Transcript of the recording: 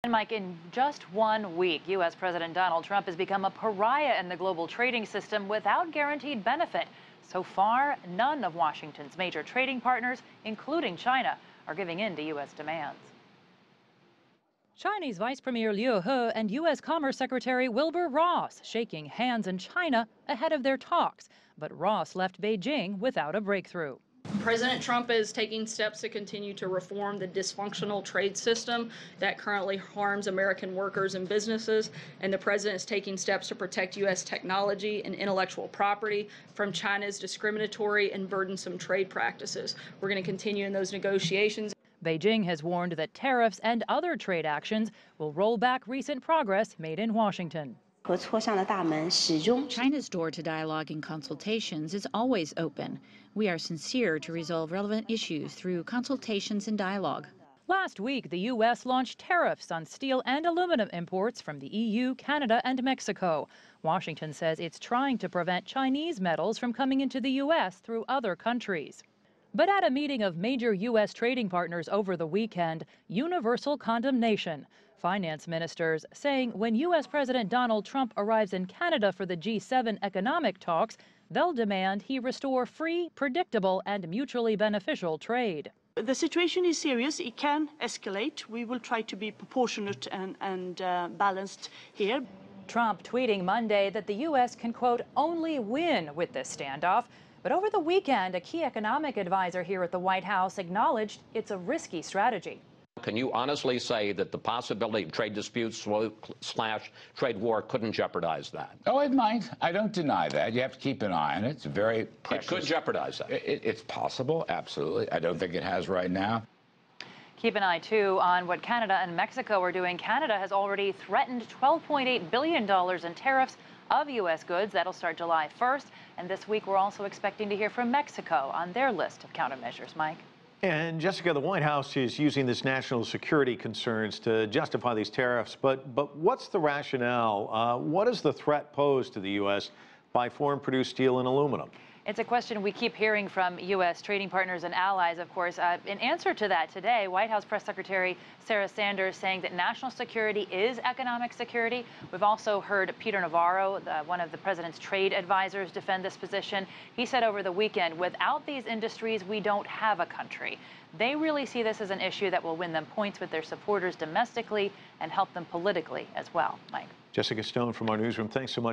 And Mike, in just 1 week, U.S. President Donald Trump has become a pariah in the global trading system without guaranteed benefit. So far, none of Washington's major trading partners, including China, are giving in to U.S. demands. Chinese Vice Premier Liu He and U.S. Commerce Secretary Wilbur Ross shaking hands in China ahead of their talks. But Ross left Beijing without a breakthrough. President Trump is taking steps to continue to reform the dysfunctional trade system that currently harms American workers and businesses, and the president is taking steps to protect U.S. technology and intellectual property from China's discriminatory and burdensome trade practices. We're going to continue in those negotiations. Beijing has warned that tariffs and other trade actions will roll back recent progress made in Washington. China's door to dialogue and consultations is always open. We are sincere to resolve relevant issues through consultations and dialogue. Last week, the U.S. launched tariffs on steel and aluminum imports from the EU, Canada, and Mexico. Washington says it's trying to prevent Chinese metals from coming into the U.S. through other countries. But at a meeting of major U.S. trading partners over the weekend, universal condemnation. Finance ministers saying when U.S. President Donald Trump arrives in Canada for the G7 economic talks, they'll demand he restore free, predictable, and mutually beneficial trade. The situation is serious. It can escalate. We will try to be proportionate and balanced here. Trump tweeting Monday that the U.S. can, quote, only win with this standoff. But over the weekend, a key economic advisor here at the White House acknowledged it's a risky strategy. Can you honestly say that the possibility of trade disputes / trade war couldn't jeopardize that? Oh, it might. I don't deny that. You have to keep an eye on it. It's very precious. It could jeopardize that. It's possible, absolutely. I don't think it has right now. Keep an eye, too, on what Canada and Mexico are doing. Canada has already threatened $12.8 billion in tariffs of U.S. goods. That'll start July 1st. And this week, we're also expecting to hear from Mexico on their list of countermeasures. Mike? And Jessica, the White House is using this national security concerns to justify these tariffs. But what's the rationale? What does the threat pose to the U.S. by foreign-produced steel and aluminum? It's a question we keep hearing from U.S. trading partners and allies, of course. In answer to that today, White House Press Secretary Sarah Sanders saying that national security is economic security. We've also heard Peter Navarro, one of the president's trade advisors, defend this position. He said over the weekend, without these industries, we don't have a country. They really see this as an issue that will win them points with their supporters domestically and help them politically as well. Mike? Jessica Stone from our newsroom, thanks so much.